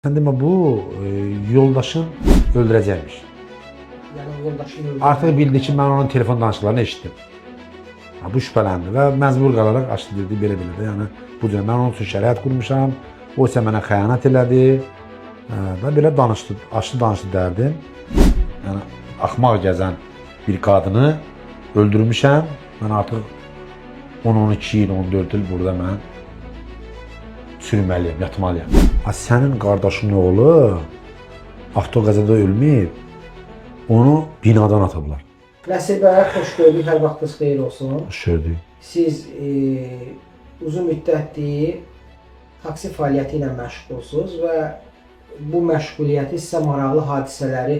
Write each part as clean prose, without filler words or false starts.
Sen demə bu yoldaşın öldürəcəkmiş. Yəni yoldaşını öldürmək. Artıq bildi ki, mən onun telefon danışıqlarını eşitdim. Bu şübhələndi və məcbur qalaraq açdı dedi, belə-belə də. Yəni bu cür mən onun üçün şərait qurmuşam. O isə mənə xəyanət elədi. Və belə danışdı, açdı danışdı dərdim. Yəni axmaq gəzən bir qadını öldürmüşəm. Mən artıq 10-12 il, 14 il burada mən sürməliyəm, yatmalıyam. Sənin qardaşın oğlu avtoqəzada ölməyib, onu binadan atıblar. Nəsibə, xoş gördük, hər vaxtınız xeyir olsun. Xoş gördük. Siz uzun müddətdir taksi fəaliyyəti ilə məşğulsunuz və bu məşğuliyyəti sizə maraqlı hadisələri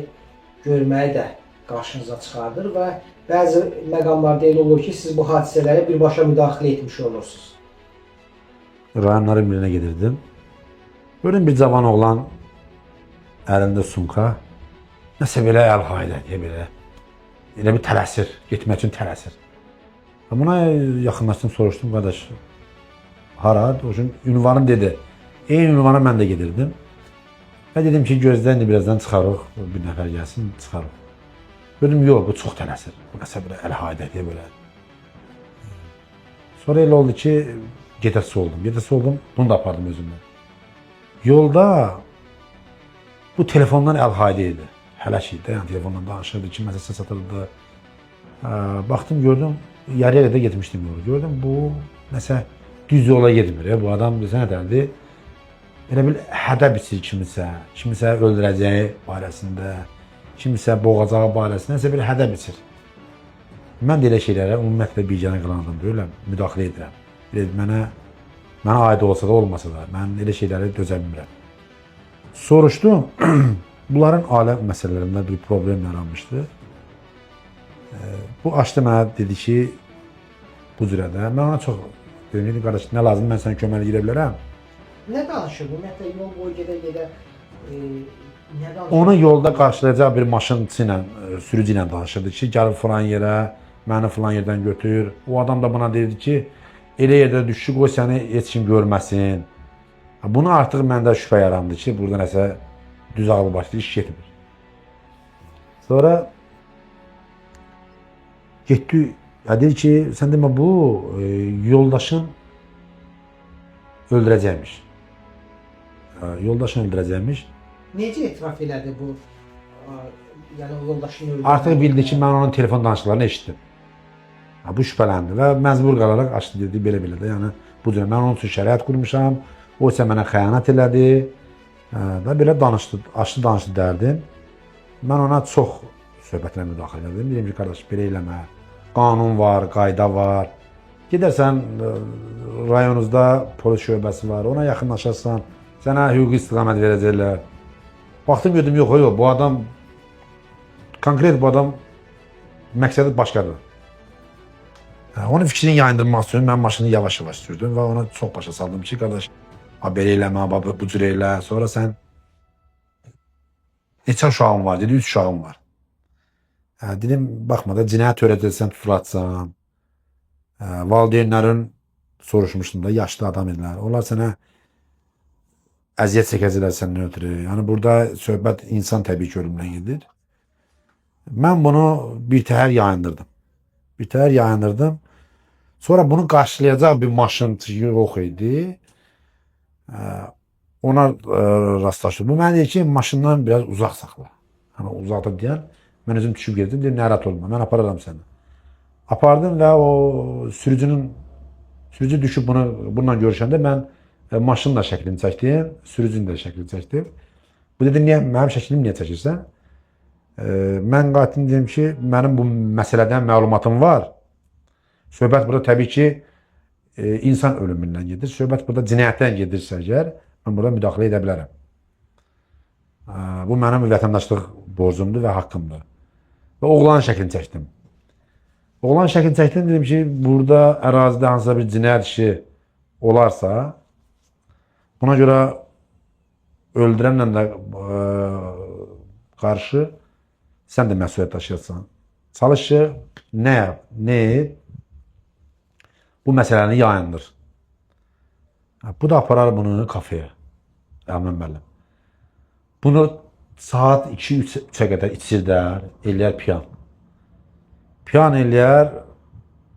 görməyi də qarşınıza çıxardır və bəzi məqamlarda elə olur ki, siz bu hadisələrə birbaşa müdaxilə etmiş olursunuz. Rayonların birinə gedirdim. Gördüm bir cavan oğlan əlində sumka, nəsə belə əl-haylə deyə belə. Elə bir tələsir, getmək üçün tələsir. Buna yaxınlaşdım, soruşdum, qardaş, hara? O üçün ünvanım dedi. Eyni ünvana mən də gedirdim. Və dedim ki, gözlə, indi birazdan çıxarıq, bir nəfər gəlsin, çıxarıq. Gördüm, yox, bu çox tələsir. Bu nəsə belə əl-haylə deyə belə. Sonra elə oldu ki, gedəsi oldum, bunu da apardım özümlə. Yolda bu telefondan əl-haylə idi. Hələ ki, yəni telefondan danışırdı, kiməsə səs atırdı. Baxdım, gördüm, yarıya qədər getmişdim yolu. Gördüm, bu nəsə düz yola getmir. Bu adam desə nədəndir? Elə bil hədəf biçir kimisə öldürəcəyi barəsində, kimisə boğacağı barəsində nəsə bir hədəf biçir. Mən də elə şeylərə ümumiyyətlə biganə qalan deyirəm, müdaxilə edirəm. Mənə aid olsa da, olmasa da, mən elə şeylərə dözə bilmirəm. Soruşdum, bunların ailə məsələlərində bir problem yaranmışdı. Bu açdı mənə, dedi ki, bu cürədə. Mən ona çox dedim, qardaş, nə lazım, mən sənə köməyə girə bilərəm. Nə danışır? Ümumiyyətlə yol boyu gedə-gedə nə danışır? Onu yolda qarşılayacaq bir maşınçı ilə, sürücü ilə danışırdı ki, gəlib filan yerə, məni filan yerdən götür. O adam da buna dedi ki, elə yerdə düşü, qoy səni heç kim görməsin. Bunu artıq məndə şübhə yarandı ki, burada nəsə düz ağlı başlı iş getmir. Sonra getdi, dedi ki, sən demə bu yoldaşın öldürəcəkmiş. Yoldaşını öldürəcəkmiş. Necə etiraf elədi bu? Yəni yoldaşını öldürmək? Artıq bildi ki, mən onun telefon danışıqlarını eşitdim. Bu şübhələndi və məcbur qalaraq açdı dedi, belə-belə də. Yəni bu cür mən onun üçün şərait qurmuşam. O isə mənə xəyanət elədi. Və belə danışdı, açdı danışdı dərdim. Mən ona çox söhbətlə müdaxilə edirdim. Dedim ki, qardaş, belə eləmə. Qanun var, qayda var. Gedərsən, rayonunuzda polis şöbəsi var, ona yaxınlaşarsan, sənə hüquqi istiqamət verəcəklər. Baxdım, gördüm, yox, bu adam, konkret bu adam məqsədi başqadır. Onun fikrini yayındırmaq üçün mən maşını yavaş-yavaş sürdüm və ona çox başa saldım ki, qardaş, belə eləmə, bu cür elə, sonra sən neçə uşağın var, dedi, 3 uşağın var. Dedim, baxma da, cinayət törədilsən, tutulacaqsan. Valideynlərin soruşmuşdum da, yaşlı adam idilər. Onlar sənə əziyyət çəkəcəklər səndən ötürü. Yəni burada söhbət insan təbii ki, ölümdən gedir. Mən bunu birtəhər yayındırdım. Sonra bunu qarşılayacaq bir maşınçı yox idi. Ona rastlaşdım. Bu mənə deyir ki, maşından biraz uzaq saxla. Yəni uzaqda deyən, mən özüm düşüb gedim, dedim, narahat olma, mən apararam səni. Apardım və o sürücü düşüb bununla görüşəndə mən maşının da şəklini çəkdim, sürücünün də şəklini çəkdim. Bu dedi, mənim şəklimi niyə çəkirsən? Mən qatilin dedim ki, mənim bu məsələdən məlumatım var. Söhbət burada təbii ki, insan ölümündən gedir. Söhbət burada cinayətdən gedirsə əgər, mən burada müdaxilə edə bilərəm. Bu mənim vətəndaşlıq borcumdur və haqqımdır. Və oğlanın şəklini çəkdim. Oğlan şəklini çəkdim, dedim ki, burada ərazidə hansısa bir cinayət işi olarsa, buna görə öldürənlə də qarşı sən də məsuliyyət daşıyırsan. Çalış ki, nə yap, nə et, bu məsələni yayındır. Bu da aparar bunu kafeye, Əmin müəllim. Bunu saat 2-3-ə qədər içirlər, eləyər piyan. Piyan eləyər,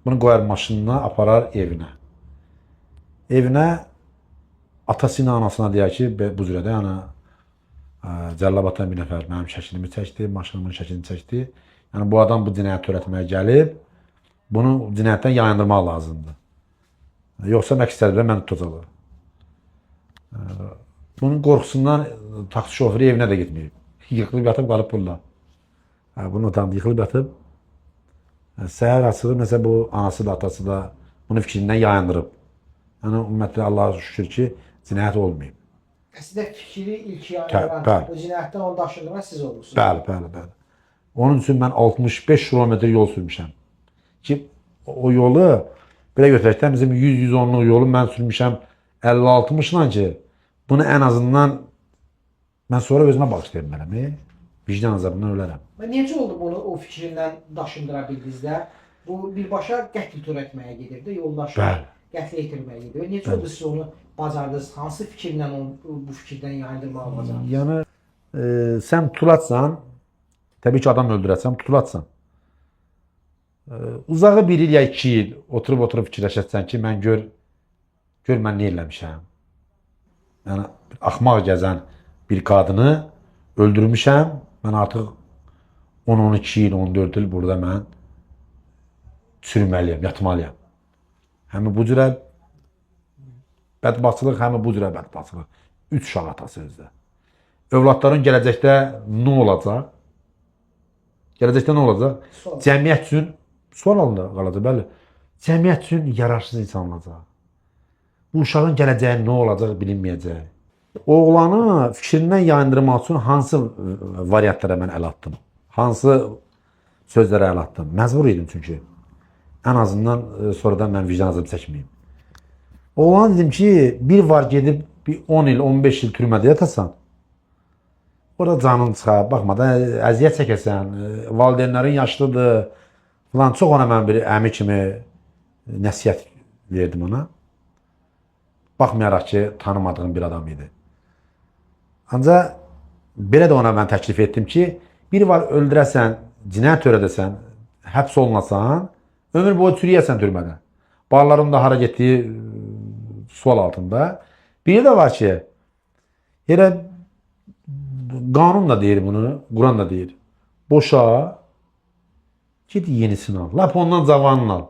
bunu qoyar maşınına, aparar evinə. Evinə atası ilə anasına deyər ki, bu cürədə, yəni Cəllabaddan bir nəfər mənim şəklimi çəkdi, maşınımın şəklini çəkdi. Yəni bu adam bu cinayət törətməyə gəlib, bunu cinayətdən yayındırmaq lazımdır. Yoxsa məqsədlə məni tutacaqlar. Bunun qorxusundan taksi şoförü evinə də getməyib. Yıxılıb yatıb qalıb bununla. Bunun adam yıxılıb yatıb. Səhər açılır, məsələn bu anası da atası da bunu fikrindən yayındırıb. Yəni ümumiyyətlə Allah'a şükür ki, cinayət olmayıb. Əslində fikri ilk yayındıran, bu cinayətdən onu daşındıran siz olursunuz. Bəli. Onun üçün mən 65 kilometr yol sürmüşəm. Ki o yolu belə götürəkdən bizim 100-110'luq yolu mən sürmüşəm 50-60'la ki bunu en azından mən sonra özümə bağışlayayım mənəm. Vicdan azabından ölərəm. Necə oldu bunu o fikrindən daşındıra bildiniz də? Bu birbaşa qətl törətməyə gedirdi, yoldaşı qətl yetirməyə gedirdi. Necə oldu siz onu bacardınız? Hansı fikirlə bu fikirdən yayındırmağı bacardınız? Yəni sən tutulatsan, təbii ki adam öldürəsən, tutulatsan. Uzağı 1 il ya 2 il oturub fikirləşəsən ki, mən gör mən nə eləmişəm. Yəni axmaq gəzən bir qadını öldürmüşəm. Mən artıq 10-12 il, 14 il burada mən sürməliyəm, yatmalıyam. Həmi bu cürə bədbaxtçılıq, həmi bu cürə bədbaxtçılıq. 3 uşaq atası özdə. Övladların gələcəkdə nə olacaq? Gələcəkdə nə olacaq? Cəmiyyət üçün sual altında qalacaq, bəli. Cəmiyyət üçün yararsız insan olacaq. Bu uşağın gələcəyi nə olacaq bilinməyəcək. Oğlanı fikrindən yayındırmaq üçün hansı variantlara mən əl atdım? Hansı sözlərə əl atdım? Məcbur idim çünki. Ən azından sonradan mən vicdan azabı çəkməyim. Oğlana dedim ki, bir var gedib 10 il, 15 il türmədə yatasan. Orada canın çıxar, baxma da əziyyət çəkəsən, valideynlərin yaşlıdır. Falan çox ona mən bir əmi kimi nəsihət verdim ona. Baxmayaraq ki, tanımadığım bir adam idi. Ancaq belə də ona mən təklif etdim ki, bir var öldürəsən, cinayət törədəsən, həbs olunasan, ömür boyu çürüyəsən türmədə. Barların da hara getdiyi sual altında. Biri də var ki, yerə qanun da deyir bunu, Quran da deyir. Boşa, git yenisini al. Lap ondan cavanını al.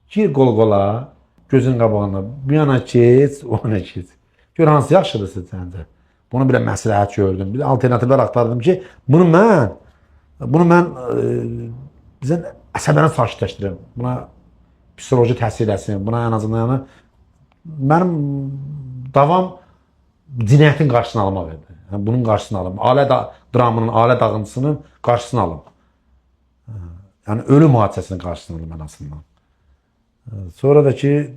Gir qol-qola, gözün qabağına, bir yana keç, ona keç. Gör hansı yaxşıdır səncə? Bunu bir məsləhət gördüm. Bir alternativlər axtardım ki, bunu mən bizə əsəbəni sakitləşdirim. Buna psixoloji təsir etsin. Buna en azından yəni mənim davam cinayətin qarşısını almaq idi. Yəni bunun qarşısını alım. Ailə dramının, ailə dağıntısının qarşısını alım. Yəni ölüm hadisəsinin qarşısını alım ən azından. Sonra da ki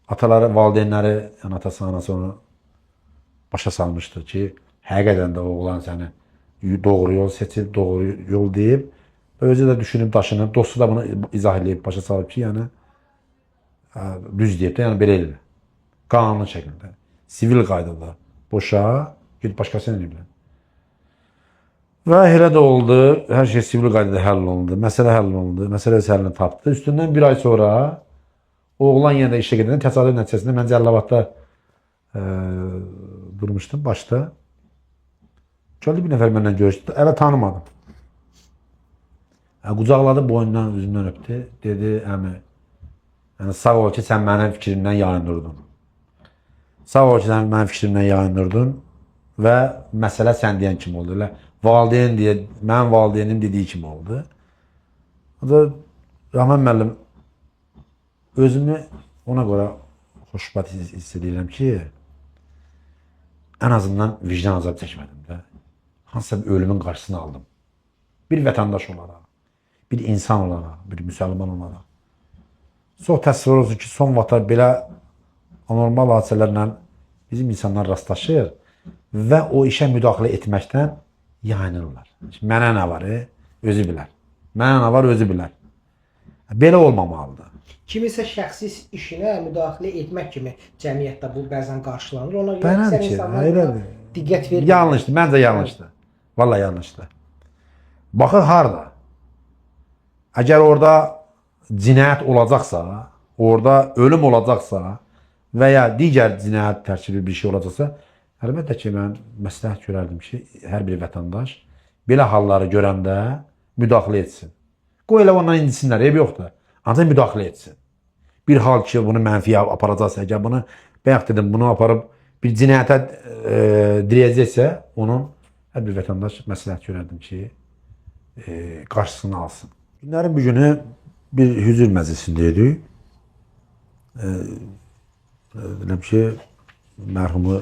ataları, valideynləri, yəni atası, anası onu başa salmışdı ki, həqiqətən də oğlan səni doğru yol seçib, doğru yol deyib, özü də düşünüb, daşınıb, dostu da bunu izah edib, başa salıb ki, yəni düz deyib də, yəni belə elə. Qanunlu şəkildə, sivil qaydada boşa, gidib başqasını eləyiblər. Və elə də oldu, hər şey sivil qaydada həll olundu, məsələ həll olundu, məsələ öz həllini tapdı. Üstündən bir ay sonra oğlan yenə də işə gedəndə təsadüf nəticəsində mən Cəllabadda durmuşdum başda. Gəldi bir nəfər məndən görüşdü. Əvvəl tanımadım. Qucaqladı, boynundan, üzündən öpdü. Dedi, əmi, yəni, sağ ol ki, sən mənim fikrimdən yayındırdın. Sağ ol ki, sən mənim fikrimdən yayındırdın və məsələ sən deyən kimi oldu. Elə valideyn deyə, mənim valideynim dediyi kimi oldu. O da Rahman müəllim, özümü ona görə xoşbəxt hiss edirəm ki, ən azından vicdan azabı çəkmədim də. Hansısa bir ölümün qarşısını aldım. Bir vətəndaş olaraq, bir insan olaraq, bir müsəlman olaraq. Çox təəssüf olsun ki, son vaxtlar belə anormal hadisələrlə bizim insanlar rastlaşır və o işə müdaxilə etməkdən yayınırlar. Mənə nə var, özü bilər. Mənə nə var, özü bilər. Belə olmamalıdır. Kimisə şəxsi işinə müdaxilə etmək kimi cəmiyyətdə bu bəzən qarşılanır. Ona görə Belədir ki, elədir. diqqət vermir. Yanlışdır, məncə yanlışdır. Vallahi yanlışdır. Baxın harda? Əgər orada cinayət olacaqsa, orada ölüm olacaqsa və ya digər cinayət tərkibi bir şey olacaqsa, əlbəttə ki, mən məsləhət görərdim ki, hər bir vətəndaş belə halları görəndə müdaxilə etsin. Qoy elə ondan incisinlər, eyb yoxdur. Ancaq müdaxilə etsin. Bir hal ki, bunu mənfiyə aparacaqsa, əgər bunu, bayaq dedim, bunu aparıb bir cinayətə dirəyəcəksə, onun hər bir vətəndaş məsləhət görərdim ki, qarşısını alsın. Günlərin bir günü bir hüzür məclisindəydik. Deyirəm ki, mərhumu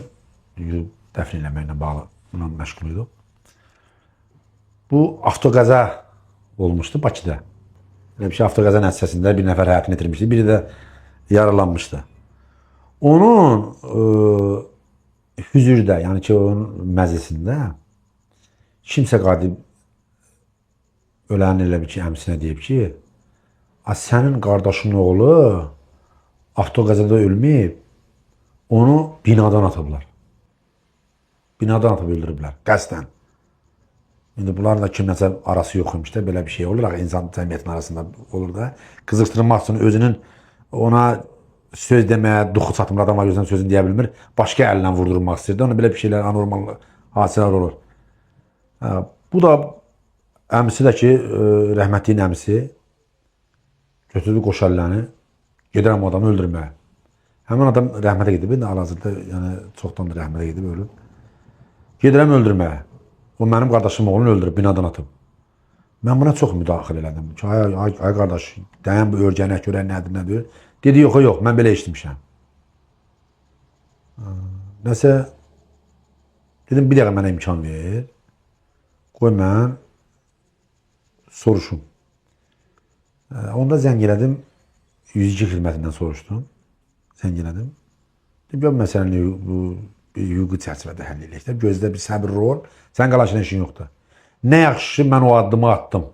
dəfn eləməklə bağlı buna məşğul idik. Bu avtoqəza olmuşdu Bakıda. Deyirəm ki, avtoqəza nəticəsində bir nəfər həyatını itirmişdi, biri də yaralanmışdı. Onun hüzürdə, yəni ki, onun məclisində kimsə qadim ölənin elə bir ki, əmsinə deyib ki, sənin qardaşın oğlu avtoqəzada ölməyib, onu binadan atıblar. Binadan atıb öldürüblər, qəsdən. İndi bunların da kimləsə arası yox imiş də, belə bir şey olur, insan cəmiyyətin arasında olur da. Qızıqdırmaq üçün özünün ona söz deməyə, duxu çatmır adam var, gözünün sözünü deyə bilmir, başqa əllə vurdurmaq istəyir də, ona belə bir şeylər, anormal hadisələr olur. Bu da əmisi də ki, rəhmətliyin əmisi götürdü qoşalləni, gedirəm o adamı öldürməyə. Həmin adam rəhmətə gedib, hal-hazırda yəni, çoxdan da rəhmətə gedib, ölüb. Gedirəm öldürməyə. O mənim qardaşım oğlunu öldürüb, binadan atıb. Mən buna çox müdaxilə elədim. Ki, ay qardaş, dayan bu örgənək görən nədir? Dedi, yox, mən belə eşitmişəm. Nəsə, dedim, bir dəqiqə mənə imkan ver. Qoy mən soruşum. Onda zəng elədim, 102 xidmətindən soruşdum. Zəng elədim. Dedim, məsələni bu hüquqi çərçivədə həll eləyək. Gözdə bir səbir rol, sən qalaşına işin yoxdur. Nə yaxşı ki, mən o addımı attım.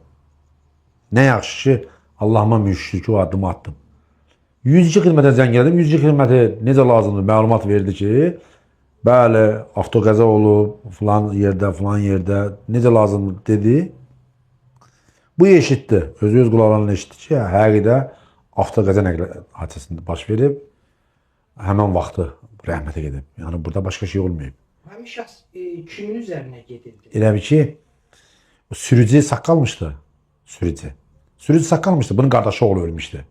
Nə yaxşı ki, Allahıma müşkür ki, o addımı attım. 102 xidmətə zəng elədim. 102 xidməti necə lazımdır məlumat verdi ki, bəli, avtoqəza olub, filan yerdə, necə lazımdır dedi. Bu eşitdi, öz qulaqlarını eşitdi ki, həqiqdə avtoqəza nəqli hadisəsində baş verib, həmən vaxtı rəhmətə gedib. Yəni, burada başqa şey olmayıb. Həmin şəxs kimin üzərinə gedildi? Elə bir ki, sürücü saqqalmışdı. Sürücü saqqalmışdı, bunun qardaşı oğlu ölmüşdü.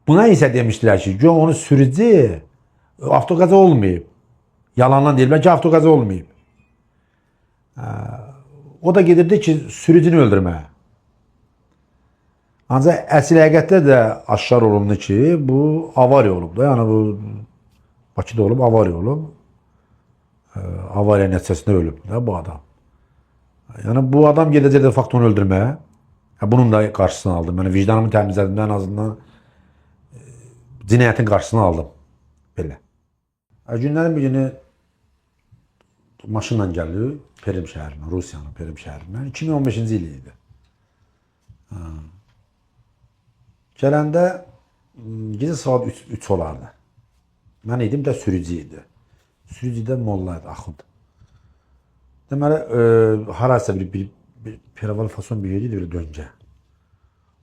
Buna isə demişdilər ki, onu sürücü avtoqəza olmayıb. Yalandan deyirlər ki, avtoqəza olmayıb. O da gedirdi ki, sürücünü öldürməyə. Ancaq əsl həqiqətdə də aşkar olundu ki, bu avariya olub da. Yəni, bu Bakıda olub, avariya olub. Avariya nəticəsində ölüb da bu adam. Yəni, bu adam gedəcək də fakt onu öldürməyə. Bunun da qarşısını aldım. Yəni, vicdanımı təmizlədim, ən azından cinayətin qarşısını aldım. Belə. Günlərin bir günü maşınla gəldi Perim şəhərinə, Rusiyanın Perim şəhərinə. 2015-ci il idi. Gələndə gecə saat 3 olardı. Mən idim də sürücü idi. Sürücü də molla idi, axund. Deməli, harasa bir peraval fason bir yeriydi, bir döngə.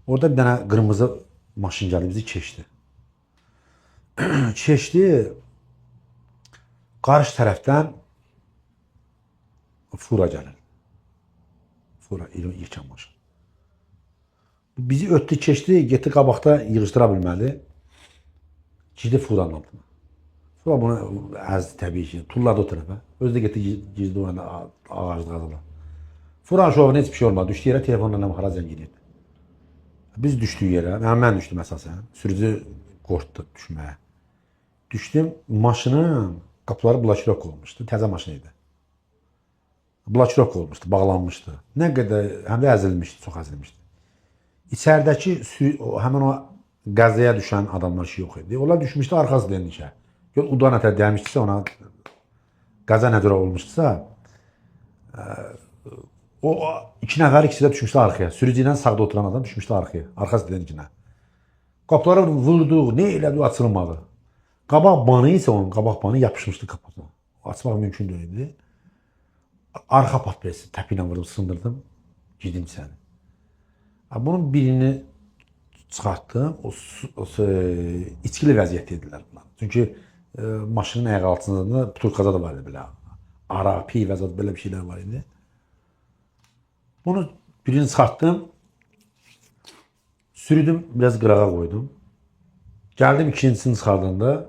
Orada bir dənə qırmızı maşın gəldi, bizi keçdi. Keçdi, qarşı tərəfdən fura gəlir. Fura, yekən maşın. Bizi ötdü, keçdi, getdi qabaqda yığışdıra bilmədi. Girdi furanın altına. Fura bunu əzdi təbii ki, tulladı o tərəfə. Özü də getdi, girdi orada ağacda qazala. Furanın şovuna heç bir şey olmadı. Düşdü yerə, telefonla xara zəng edirdi. Biz düşdük yerə, mən düşdüm əsasən. Sürücü qorxdu düşməyə. Düşdüm, maşının qapıları blokirok olmuşdu, təzə maşın idi. Blokirok olmuşdu, bağlanmışdı. Nə qədər, həm də əzilmişdi, çox əzilmişdi. İçəridəki həmin o qəzaya düşən adamlar şey yox idi. Onlar düşmüşdü arxası denilikə. Gör, uda nətər dəymişdirsə ona, qəza nə cürə olmuşdursa, o iki nəfər ikisi də düşmüşdü arxaya. Sürücü ilə sağda oturan adam düşmüşdü arxaya, arxası denilikə. Qapıları vurdu, nə elədi, açılmadı. Qabaq banı isə onun, qabaq banı yapışmışdı qapıda. açmaq mümkün deyildi. Arxa patlayıcı təpi ilə vurdum, sındırdım. Gidim səni. Bunun birini çıxartdım. O içkili vəziyyətdə idilər bunlar. Çünki maşının ayağı altında butulkada da var idi belə. Ara, piy və zat belə bir şeylər var idi. Bunu birini çıxartdım. Sürüdüm, biraz qırağa qoydum. Gəldim ikincisini çıxardanda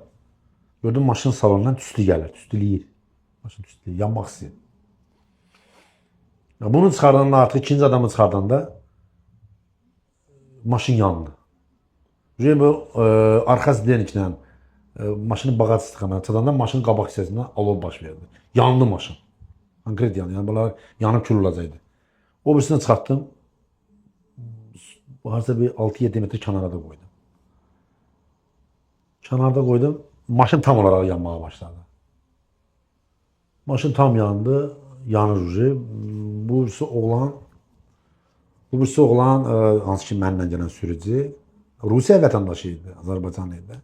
gördüm maşının salonundan tüstü gəlir, tüstüləyir. Maşın tüstüləyir, yanmaq istəyir. Bunu çıxardanda artıq ikinci adamı çıxardanda maşın yandı. Bu arxa sileniklə maşının bağac istixana çatanda maşının qabaq hissəsindən alov baş verdi. Yandı maşın. Konkret yandı. Yəni bunlar yanıb kül olacaqdı. O birisini çıxartdım. Harca bir 6-7 metr kənarda qoydum. Kənarda qoydum. Maşın tam olaraq yanmağa başladı. Maşın tam yandı. Yanır ucu. Bu birisi oğlan hansı ki mənimlə gələn sürücü Rusiya vətəndaşı idi, Azərbaycanlı idi.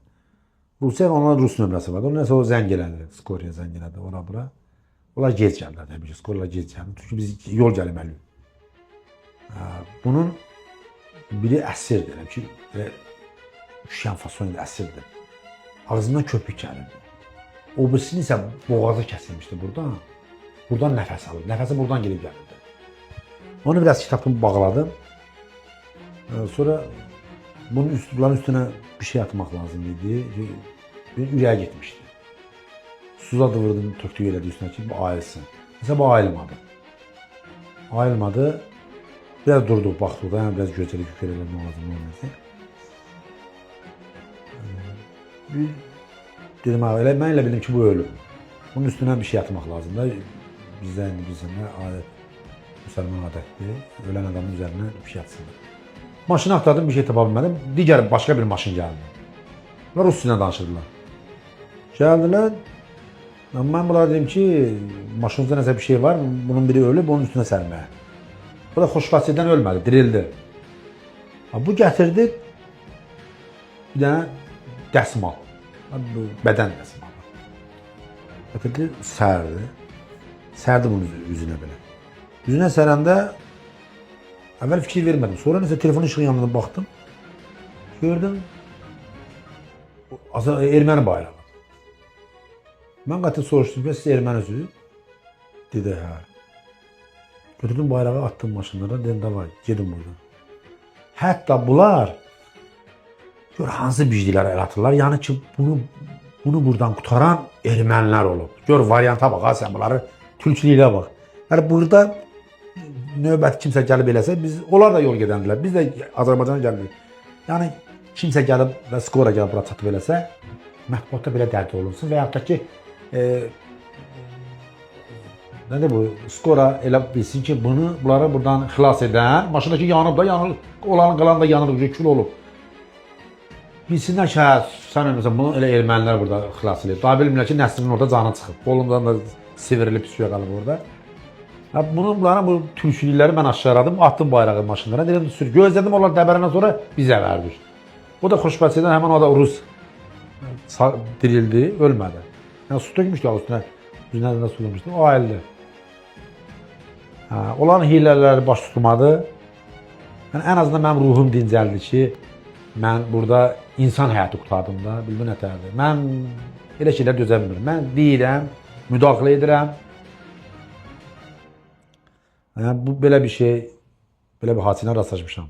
Rusiya onun Rus nömrəsi vardı. Ondan sonra o zəng elədi, Skoriya zəng elədi ora bura. Onlar gec gəldilər təbii ki, Skoriyalar gec gəldi. Çünki biz yol gəlməliyik. Bunun biri əsirdir, elə ki, üşüyən fason idi, əsirdir. Ağzından köpük gəlirdi. O birisinin isə boğazı kəsilmişdi buradan. Buradan nəfəs alır. Nəfəsi buradan gelib gəlirdi. Onu biraz kitabımı bağladım. Sonra bunların üstüne bir şey atmaq lazım idi. Ürəyə getmişdi. Suza dıvırdım, töktü elədi üstüne ki, bu ayılsın. Mesela bu ayılmadı. Ayılmadı. Biraz durduq, baxdıq da, yəni biraz gözəlik yüklələr nə lazım olmadı. Dedim, mən elə bildim ki, bu ölüm. Bunun üstüne bir şey atmaq lazım da. Bizdə adət, müsəlman adətdir. Ölən adamın üzərinə bir şey atsınlar. Maşını axtardım, bir şey tapa bilmədim. Digər başqa bir maşın gəldi. Bunlar Rus ilə danışırdılar. Gəldilər. Mən bunlara dedim ki, maşınızda nəsə bir şey var, bunun biri ölüb, onun üstünə sərməyə. Bu da xoşxasiyyətdən ölmədi, dirildi. Bu gətirdi bir dənə dəsmal. Bədən dəsmalı. Gətirdi, sərdi. Sərdi bunun üzünə belə. Üzünə sərəndə əvvəl fikir vermədim. Sonra nəsə telefon işığı yanına baxdım. Gördüm erməni bayrağı. Mən qəti soruşdum ki, siz ermənisiniz? Dedi, hə. Götürdüm bayrağı, attım maşınlara, dedim, davay, gedin buradan. Hətta bunlar gör hansı bicdilər el atırlar, yəni ki, bunu buradan qutaran ermənilər olub. Gör varianta bax, sən bunları türkçülüyə bax. Yəni burada növbəti kimsə gəlib eləsə, onlar da yol gedəndilər, biz də Azərbaycana gəlmirik. Yəni kimsə gəlib və skora gəlib bura çatıb eləsə, mətbuatda belə dərd olunsun və yaxud da ki, nədir bu, skora elə bilsin ki, bunları buradan xilas edən, maşındakı yanıb da yanır, olanın qalan da yanır, kül olub. Bilsinlər ki, sən ölməsən, bunu elə ermənilər burada xilas edib. Daha bilmirlər ki, Nəsrinin orada canı çıxıb, qolundan da sivrilib üstüyə qalıb orada. Bunların bu türkçülükləri mən aşağıladım, attım bayrağı maşınlara, dedim, sür, gözlədim, onlar dəbərəndən sonra bizə verdik. O da xoşbəxtlikdən həmən o da Rus dirildi, ölmədi. Yəni su tökmüşdü üstünə, üzünə də su tökmüşdü, o ayrıldı. Onların hilələri baş tutmadı. Yəni, ən azından mənim ruhum dincəldi ki, mən burada insan həyatı qurtardım da, bilmə nətərdir. Mən elə şeylər dözə bilmirəm. Mən deyirəm, müdaxilə edirəm. Yəni, bu belə bir şey, belə bir hadisəyə rastlaşmışam.